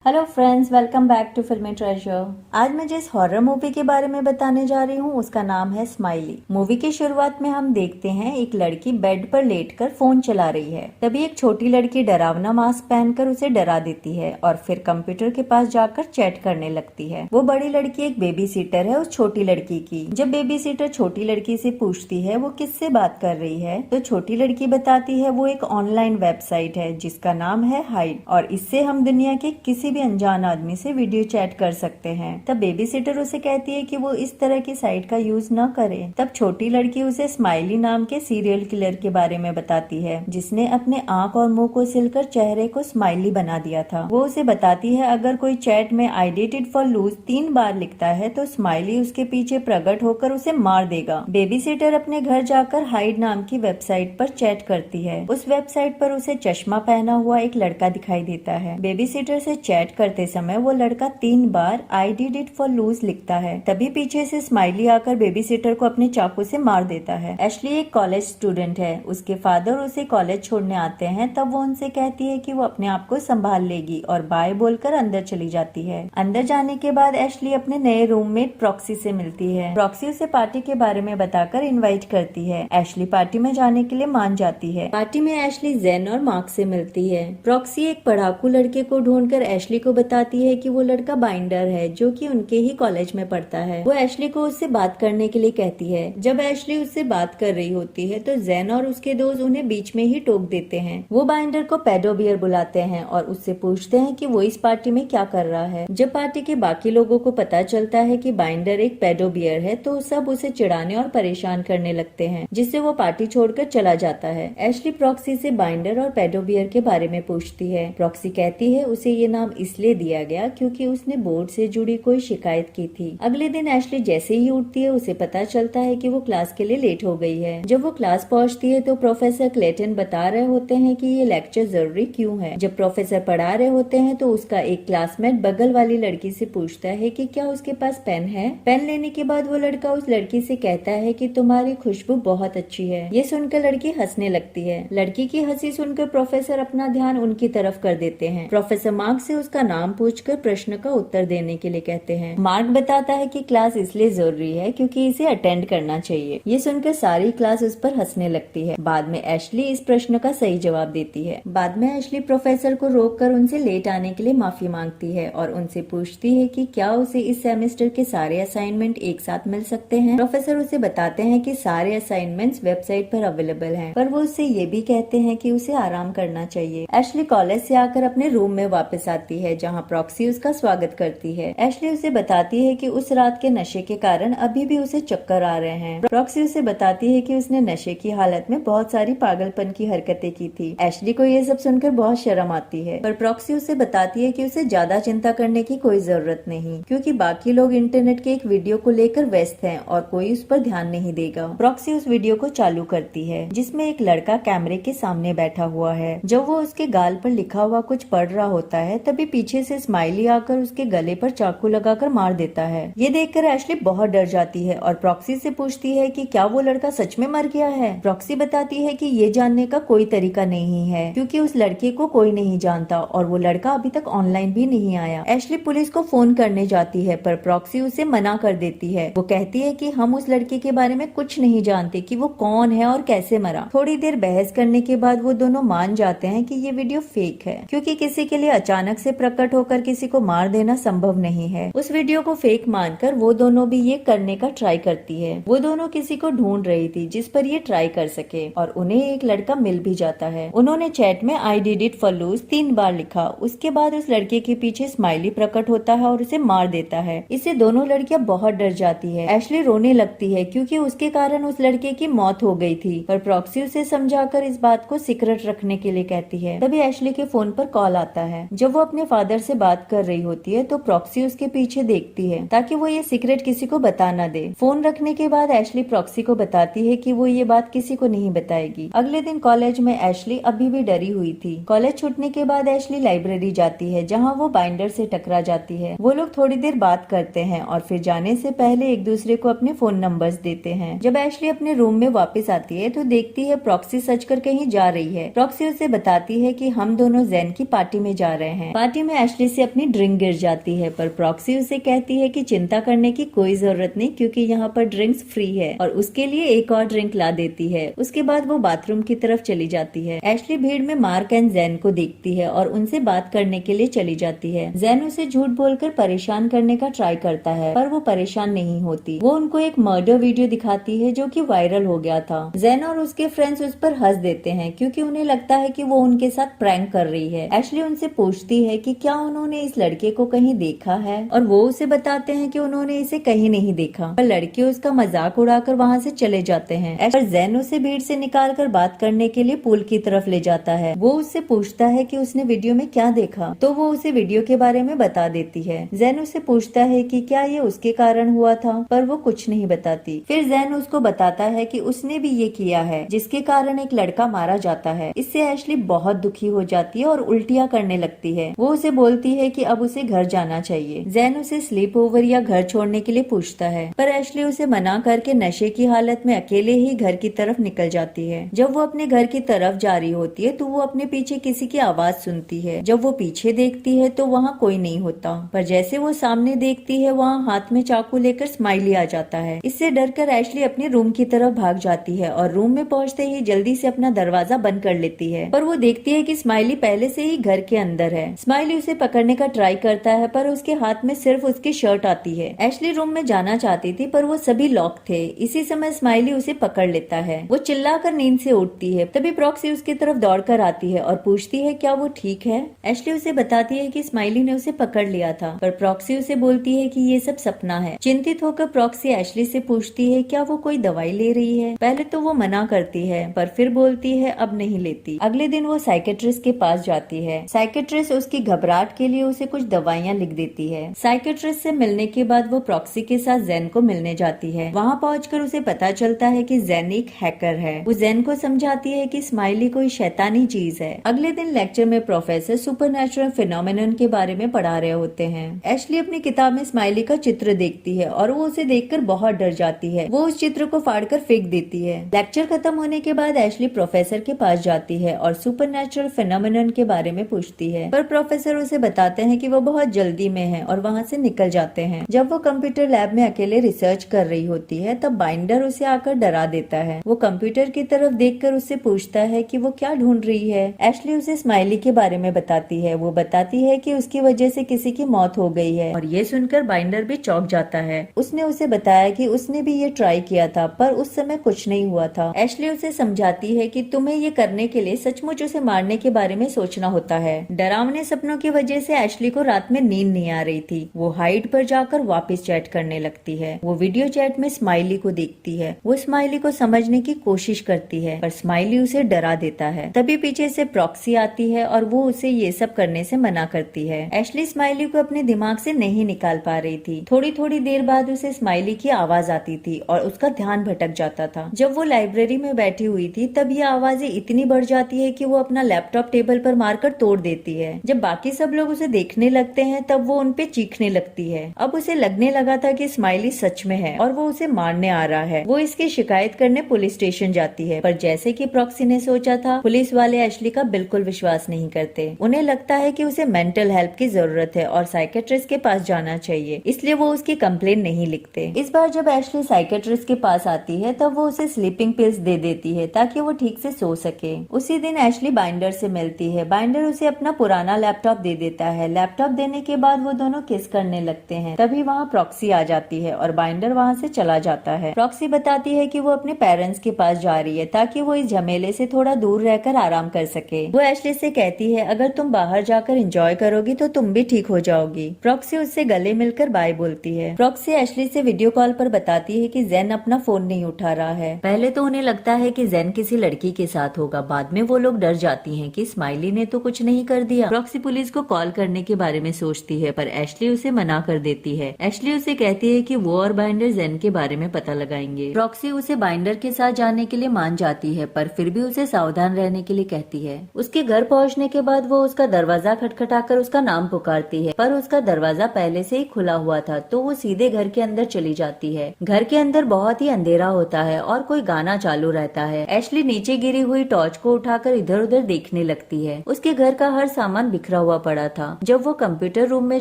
Hello friends, welcome back to Filmy Treasure. आज मैं जिस हॉरर मूवी के बारे में बताने जा रही हूँ उसका नाम है स्माइली। मूवी की शुरुआत में हम देखते हैं एक लड़की बेड पर लेटकर फोन चला रही है। तभी एक छोटी लड़की डरावना मास्क पहनकर उसे डरा देती है और फिर कंप्यूटर के पास जाकर चैट करने लगती है। वो बड़ी लड़की एक बेबी सीटर है उस छोटी लड़की की। जब बेबी सीटर छोटी लड़की से पूछती है वो किससे बात कर रही है तो छोटी लड़की बताती है वो एक ऑनलाइन वेबसाइट है जिसका नाम है हाइड और इससे हम दुनिया के किसी भी अनजान आदमी से वीडियो चैट कर सकते हैं। तब बेबी सिटर उसे कहती है कि वो इस तरह की साइट का यूज न करे। तब छोटी लड़की उसे स्माइली नाम के सीरियल किलर के बारे में बताती है जिसने अपने आंख और मुंह को सिलकर चेहरे को स्माइली बना दिया था। वो उसे बताती है अगर कोई चैट में I did it for lulz 3 बार लिखता है तो स्माइली उसके पीछे प्रकट होकर उसे मार देगा। बेबी सिटर अपने घर जाकर हाइड नाम की वेबसाइट पर चैट करती है। उस वेबसाइट पर उसे चश्मा पहना हुआ एक लड़का दिखाई देता है। बेबी सिटर से चैट करते समय वो लड़का 3 बार I did it for lose लिखता है। तभी पीछे से स्माइली आकर बेबी सिटर को अपने चाकू से मार देता है। एशली एक कॉलेज स्टूडेंट है। उसके फादर उसे कॉलेज छोड़ने आते हैं। तब वो उनसे कहती है कि वो अपने आप को संभाल लेगी और बाय बोलकर अंदर चली जाती है। अंदर जाने के बाद एशली अपने नए रूममेट प्रॉक्सी से मिलती है। प्रॉक्सी उसे पार्टी के बारे में बताकर इनवाइट करती है। एशली पार्टी में जाने के लिए मान जाती है। पार्टी में एशली जेन और मार्क से मिलती है। प्रॉक्सी एक पढ़ाकू लड़के को ढूंढकर एशली को बताती है कि वो लड़का बाइंडर है जो कि उनके ही कॉलेज में पढ़ता है। वो एशली को उससे बात करने के लिए कहती है। जब एशली उससे बात कर रही होती है तो जेन और उसके दोस्त उन्हें बीच में ही टोक देते हैं। वो बाइंडर को पेडोबियर बुलाते हैं और उससे पूछते हैं कि वो इस पार्टी में क्या कर रहा है। जब पार्टी के बाकी लोगों को पता चलता है कि बाइंडर एक पेडोबियर है तो सब उसे चिढ़ाने और परेशान करने लगते हैं जिससे वो पार्टी छोड़कर चला जाता है। एशली प्रॉक्सी से बाइंडर और पेडोबियर के बारे में पूछती है। प्रॉक्सी कहती है उसे ये नाम इसलिए दिया गया क्योंकि उसने बोर्ड से जुड़ी कोई शिकायत की थी। अगले दिन एशली जैसे ही उठती है उसे पता चलता है कि वो क्लास के लिए लेट हो गई है। जब वो क्लास पहुंचती है तो प्रोफेसर क्लेटन बता रहे होते हैं कि ये लेक्चर जरूरी क्यों है। जब प्रोफेसर पढ़ा रहे होते हैं तो उसका एक क्लासमेट बगल वाली लड़की से पूछता है कि क्या उसके पास पेन है। पेन लेने के बाद वो लड़का उस लड़की से कहता है कि तुम्हारी खुशबू बहुत अच्छी है। ये सुनकर लड़की हंसने लगती है। लड़की की हंसी सुनकर प्रोफेसर अपना ध्यान उनकी तरफ कर देते हैं। प्रोफेसर मार्क से उसका नाम पूछकर प्रश्न का उत्तर देने के लिए कहते हैं। मार्क बताता है कि क्लास इसलिए जरूरी है क्योंकि इसे अटेंड करना चाहिए। ये सुनकर सारी क्लास उस पर हंसने लगती है। बाद में एशली इस प्रश्न का सही जवाब देती है। बाद में एशली प्रोफेसर को रोककर उनसे लेट आने के लिए माफी मांगती है और उनसे पूछती है कि क्या उसे इस सेमेस्टर के सारे असाइनमेंट एक साथ मिल सकते हैं। प्रोफेसर उसे बताते हैं कि सारे असाइनमेंट्स वेबसाइट पर अवेलेबल हैं, पर वो उससे ये भी कहते हैं कि उसे आराम करना चाहिए। एशली कॉलेज से आकर अपने रूम में वापस आती है जहाँ प्रॉक्सी उसका स्वागत करती है। एशली उसे बताती है कि उस रात के नशे के कारण अभी भी उसे चक्कर आ रहे हैं। प्रॉक्सी उसे बताती है कि उसने नशे की हालत में बहुत सारी पागलपन की हरकतें की थी। एशली को ये सब सुनकर बहुत शर्म आती है, पर प्रॉक्सी उसे बताती है कि उसे ज्यादा चिंता करने की कोई जरूरत नहीं क्योंकि बाकी लोग इंटरनेट के एक वीडियो को लेकर व्यस्त हैं और कोई उस पर ध्यान नहीं देगा। प्रॉक्सी उस वीडियो को चालू करती है जिसमें एक लड़का कैमरे के सामने बैठा हुआ है। जब वो उसके गाल पर लिखा हुआ कुछ पढ़ रहा होता है तभी पीछे से स्माइली आकर उसके गले पर चाकू लगाकर मार देता है। ये देखकर एशली बहुत डर जाती है और प्रॉक्सी से पूछती है कि क्या वो लड़का सच में मर गया है। प्रॉक्सी बताती है कि ये जानने का कोई तरीका नहीं है क्योंकि उस लड़के को कोई नहीं जानता और वो लड़का अभी तक ऑनलाइन भी नहीं आया। एशली पुलिस को फोन करने जाती है पर प्रॉक्सी उसे मना कर देती है। वो कहती है कि हम उस लड़के के बारे में कुछ नहीं जानते कि वो कौन है और कैसे मरा। थोड़ी देर बहस करने के बाद वो दोनों मान जाते हैं कि ये वीडियो फेक है क्योंकि किसी के लिए अचानक से प्रकट होकर किसी को मार देना संभव नहीं है। उस वीडियो को फेक मानकर वो दोनों भी ये करने का ट्राई करती है। वो दोनों किसी को ढूंढ रही थी जिस पर ये ट्राई कर सके और उन्हें एक लड़का मिल भी जाता है। उन्होंने चैट में I did it for lulz 3 बार लिखा। उसके बाद उस लड़के के पीछे स्माइली प्रकट होता है और उसे मार देता है। इससे दोनों लड़कियां बहुत डर जाती है। एशली रोने लगती है क्योंकि उसके कारण उस लड़के की मौत हो गई थी, पर प्रॉक्सी उसे समझाकर इस बात को सीक्रेट रखने के लिए कहती है। तभी एशली के फोन पर कॉल आता है। जब वो अपने फादर से बात कर रही होती है तो प्रॉक्सी उसके पीछे देखती है ताकि वो ये सीक्रेट किसी को बता न दे। फोन रखने के बाद एशली प्रॉक्सी को बताती है कि वो ये बात किसी को नहीं बताएगी। अगले दिन कॉलेज में एशली अभी भी डरी हुई थी। कॉलेज छूटने के बाद एशली लाइब्रेरी जाती है जहाँ वो बाइंडर से टकरा जाती है। वो लोग थोड़ी देर बात करते हैं और फिर जाने से पहले एक दूसरे को अपने फोन नंबर्स देते हैं। जब एशली अपने रूम में वापस आती है तो देखती है प्रॉक्सी सच कर कहीं जा रही है। प्रॉक्सी उसे बताती है कि हम दोनों जेन की पार्टी में जा रहे हैं। पार्टी पार्टी में एशली से अपनी ड्रिंक गिर जाती है, पर प्रॉक्सी उसे कहती है कि चिंता करने की कोई जरूरत नहीं क्योंकि यहाँ पर ड्रिंक्स फ्री है, और उसके लिए एक और ड्रिंक ला देती है। उसके बाद वो बाथरूम की तरफ चली जाती है। एशली भीड़ में मार्क एंड जैन को देखती है और उनसे बात करने के लिए चली जाती है। जैन उसे झूठ बोलकर परेशान करने का ट्राई करता है, पर वो परेशान नहीं होती। वो उनको एक मर्डर वीडियो दिखाती है जो कि वायरल हो गया था। जैन और उसके फ्रेंड्स उस पर हंस देते हैं क्योंकि उन्हें लगता है कि वो उनके साथ प्रैंक कर रही है। एशली उनसे पूछती है कि क्या उन्होंने इस लड़के को कहीं देखा है, और वो उसे बताते हैं कि उन्होंने इसे कहीं नहीं देखा, पर लड़के उसका मजाक उड़ाकर वहाँ से चले जाते हैं। जैन उसे भीड़ से निकालकर बात करने के लिए पूल की तरफ ले जाता है। वो उससे पूछता है कि उसने वीडियो में क्या देखा, तो वो उसे वीडियो के बारे में बता देती है। जैन उससे पूछता है कि क्या ये उसके कारण हुआ था, पर वो कुछ नहीं बताती। फिर जैन उसको बताता है कि उसने भी ये किया है जिसके कारण एक लड़का मारा जाता है। इससे एशली बहुत दुखी हो जाती है और उल्टियाँ करने लगती है। वो उसे बोलती है कि अब उसे घर जाना चाहिए। जैन उसे स्लीप ओवर या घर छोड़ने के लिए पूछता है, पर एशली उसे मना करके नशे की हालत में अकेले ही घर की तरफ निकल जाती है। जब वो अपने घर की तरफ जा रही होती है तो वो अपने पीछे किसी की आवाज सुनती है। जब वो पीछे देखती है तो वहाँ कोई नहीं होता, पर जैसे वो सामने देखती है वहाँ हाथ में चाकू लेकर स्माइली आ जाता है। इससे डरकर एशली अपने रूम की तरफ भाग जाती है और रूम में पहुँचते ही जल्दी से अपना दरवाजा बंद कर लेती है, पर वो देखती है कि स्माइली पहले से ही घर के अंदर है। स्माइली उसे पकड़ने का ट्राई करता है, पर उसके हाथ में सिर्फ उसकी शर्ट आती है। एशली रूम में जाना चाहती थी, पर वो सभी लॉक थे। इसी समय स्माइली उसे पकड़ लेता है। वो चिल्लाकर नींद से उठती है। तभी प्रॉक्सी उसकी तरफ दौड़कर आती है और पूछती है क्या वो ठीक है। एशली उसे बताती है कि स्माइली ने उसे पकड़ लिया था, पर प्रॉक्सी उसे बोलती है कि ये सब सपना है। चिंतित होकर प्रॉक्सी एशली से पूछती है क्या वो कोई दवाई ले रही है। पहले तो वो मना करती है, पर फिर बोलती है अब नहीं लेती। अगले दिन वो साइकेट्रिस्ट के पास जाती है। साइकेट्रिस्ट उसकी घबराहट के लिए उसे कुछ दवाइयाँ लिख देती है। साइकेट्रिस्ट से मिलने के बाद वो प्रॉक्सी के साथ जैन को मिलने जाती है। वहाँ पहुंचकर उसे पता चलता है कि जैन एक हैकर है। वो जैन को समझाती है कि स्माइली कोई शैतानी चीज है। अगले दिन लेक्चर में प्रोफेसर सुपरनैचुरल फिनोमेनन के बारे में पढ़ा रहे होते हैं। एशली अपनी किताब में स्माइली का चित्र देखती है और वो उसे देखकर बहुत डर जाती है। वो उस चित्र को फाड़कर फेंक देती है। लेक्चर खत्म होने के बाद एशली प्रोफेसर के पास जाती है और सुपरनैचुरल फिनोमेनन के बारे में पूछती है, पर प्रोफेसर उसे बताते हैं कि वो बहुत जल्दी में है और वहाँ से निकल जाते हैं। जब वो कंप्यूटर लैब में अकेले रिसर्च कर रही होती है तब बाइंडर उसे आकर डरा देता है। वो कंप्यूटर की तरफ देखकर उससे पूछता है कि वो क्या ढूंढ रही है। एशली उसे स्माइली के बारे में बताती है। वो बताती है कि उसकी वजह से किसी की मौत हो गई है, और ये सुनकर बाइंडर भी चौंक जाता है। उसने उसे बताया कि उसने भी ये ट्राई किया था, पर उस समय कुछ नहीं हुआ था। एशली उसे समझाती है कि तुम्हें ये करने के लिए सचमुच उसे मारने के बारे में सोचना होता है। डरावने सपनों की वजह से एशली को रात में नींद नहीं आ रही थी। वो हाइट पर जाकर वापस चैट करने लगती है। वो वीडियो चैट में स्माइली को देखती है। वो स्माइली को समझने की कोशिश करती है, पर स्माइली उसे डरा देता है। तभी पीछे से प्रॉक्सी आती है और वो उसे ये सब करने से मना करती है। एशली स्माइली को अपने दिमाग से नहीं निकाल पा रही थी। थोड़ी थोड़ी देर बाद उसे स्माइली की आवाज आती थी और उसका ध्यान भटक जाता था। जब वो लाइब्रेरी में बैठी हुई थी तब ये आवाजें इतनी बढ़ जाती है कि वो अपना लैपटॉप टेबल पर मारकर तोड़ देती है। जब बाकी सब लोग उसे देखने लगते हैं तब वो उनपे चीखने लगती है। अब उसे लगने लगा था कि स्माइली सच में है और वो उसे मारने आ रहा है। वो इसकी शिकायत करने पुलिस स्टेशन जाती है, पर जैसे कि प्रॉक्सी ने सोचा था, पुलिस वाले एशली का बिल्कुल विश्वास नहीं करते। उन्हें लगता है कि उसे मेंटल हेल्प की जरूरत है और साइकेट्रिस्ट के पास जाना चाहिए, इसलिए वो उसकी कंप्लेन नहीं लिखते। इस बार जब एशली साइकेट्रिस्ट के पास आती है तब वो उसे स्लीपिंग पिल्स दे देती है ताकि वो ठीक से सो सके। उसी दिन एशली बाइंडर से मिलती है। बाइंडर उसे अपना पुराना लैपटॉप दे देता है। लैपटॉप देने के बाद वो दोनों किस करने लगते हैं। तभी वहाँ प्रॉक्सी आ जाती है और बाइंडर वहाँ से चला जाता है। प्रॉक्सी बताती है कि वो अपने पेरेंट्स के पास जा रही है ताकि वो इस झमेले से थोड़ा दूर रहकर आराम कर सके। वो एशली से कहती है अगर तुम बाहर जाकर एंजॉय करोगी तो तुम भी ठीक हो जाओगी। प्रॉक्सी उससे गले मिलकर बाय बोलती है। प्रॉक्सी एशली से वीडियो कॉल पर बताती है कि जैन अपना फोन नहीं उठा रहा है। पहले तो उन्हें लगता है कि जैन किसी लड़की के साथ होगा, बाद में वो लोग डर जाती हैं कि स्माइली ने तो कुछ नहीं कर दिया। प्रॉक्सी पुलिस को कॉल करने के बारे में सोचती है, पर एशली उसे मना कर देती है। एशली उसे कहती है कि वो और बाइंडर जैन के बारे में पता लगाएंगे। प्रॉक्सी उसे बाइंडर के साथ जाने के लिए मान जाती है, पर फिर भी उसे सावधान रहने के लिए कहती है। उसके घर पहुंचने के बाद वो उसका दरवाजा खटखटाकर उसका नाम पुकारती है, पर उसका दरवाजा पहले से ही खुला हुआ था, तो वो सीधे घर के अंदर चली जाती है। घर के अंदर बहुत ही अंधेरा होता है और कोई गाना चालू रहता है। एशली नीचे गिरी हुई टॉर्च को उठाकर इधर उधर देखने लगती है। उसके घर का हर सामान बिखरा हुआ पड़ा था। जब वो कंप्यूटर रूम में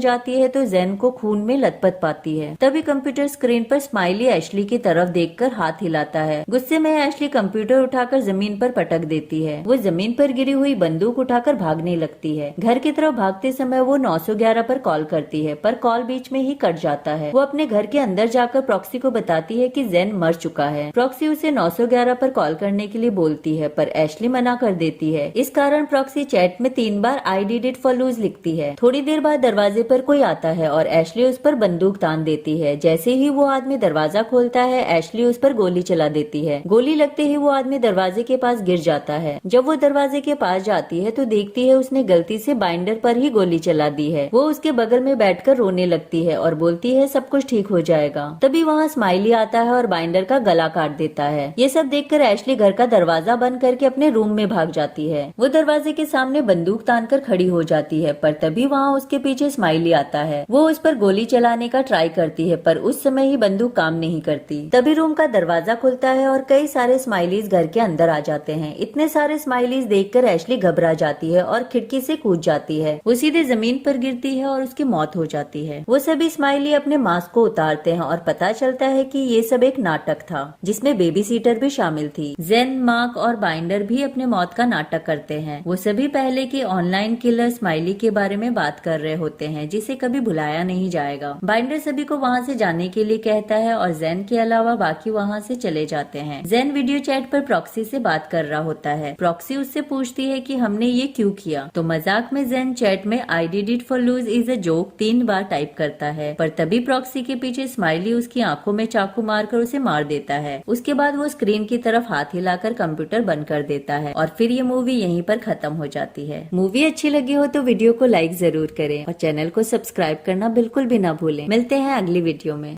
जाती है तो जेन को खून में लथपथ पाती है। तभी कंप्यूटर स्क्रीन पर स्माइली एशली की तरफ देखकर हाथ हिलाता है। गुस्से में एशली कंप्यूटर उठाकर जमीन पर पटक देती है। वो जमीन पर गिरी हुई बंदूक उठाकर भागने लगती है। घर की तरफ भागते समय वो 911 पर कॉल करती है, पर कॉल बीच में ही कट जाता है। वो अपने घर के अंदर जाकर प्रॉक्सी को बताती है कि जेन मर चुका है। प्रॉक्सी उसे 911 पर कॉल करने के लिए बोलती है, पर एशली मना कर देती है। इस कारण प्रॉक्सी चैट में 3 बार I did it for lose लिखती है। थोड़ी देर बाद दरवाजे पर कोई आता है और एशली उस पर बंदूक तान देती है। जैसे ही वो आदमी दरवाजा खोलता है, एशली उस पर गोली चला देती है। गोली लगते ही वो आदमी दरवाजे के पास गिर जाता है। जब वो दरवाजे के पास जाती है तो देखती है उसने गलती से बाइंडर पर ही गोली चला दी है। वो उसके बगल में बैठकर रोने लगती है और बोलती है सब कुछ ठीक हो जाएगा। तभी वहाँ स्माइली आता है और बाइंडर का गला काट देता है। ये सब देखकर एशली घर का दरवाजा बंद करके अपने रूम में भाग जाती है। वो दरवाजे के सामने बंदूक तानकर खड़ी हो जाती है, पर तभी वहाँ उसके पीछे स्माइली आता है। वो उस पर गोली चलाने का ट्राई करती है, पर उस समय ही बंदूक काम नहीं करती। तभी रूम का दरवाजा खुलता है और कई सारे स्माइलीज घर के अंदर आ जाते हैं। इतने सारे स्माइलीज देखकर एशली घबरा जाती है और खिड़की से कूद जाती है। वो सीधे जमीन पर गिरती है और उसकी मौत हो जाती है। वो सभी स्माइली अपने मास्क को उतारते हैं और पता चलता है कि ये सब एक नाटक था, जिसमें बेबी सीटर भी शामिल थी। जेन, मार्क और बाइंडर भी अपने मौत का नाटक करते हैं। वो सभी पहले की ऑनलाइन किलर स्माइली के बारे में बात कर रहे होते हैं, जिसे कभी भुलाया नहीं जाएगा। बाइंडर सभी को वहाँ से जाने के लिए कहता है और जेन के अलावा बाकी वहाँ से चले जाते हैं। जेन वीडियो चैट पर प्रॉक्सी से बात कर रहा होता है। प्रॉक्सी उससे पूछती है कि हमने ये क्यों किया, तो मजाक में जेन चैट में I did it for lulz is a joke 3 बार टाइप करता है, पर तभी प्रॉक्सी के पीछे स्माइली उसकी आंखों में चाकू मारकर उसे मार देता है। उसके बाद वो स्क्रीन की तरफ हाथ हिलाकर कंप्यूटर बंद कर देता है और फिर ये मूवी यहीं पर खत्म हो जाती है। मूवी अच्छी लगी हो तो वीडियो को लाइक जरूर करें और चैनल को सब्सक्राइब करना बिल्कुल भी ना भूलें। मिलते हैं अगली वीडियो में।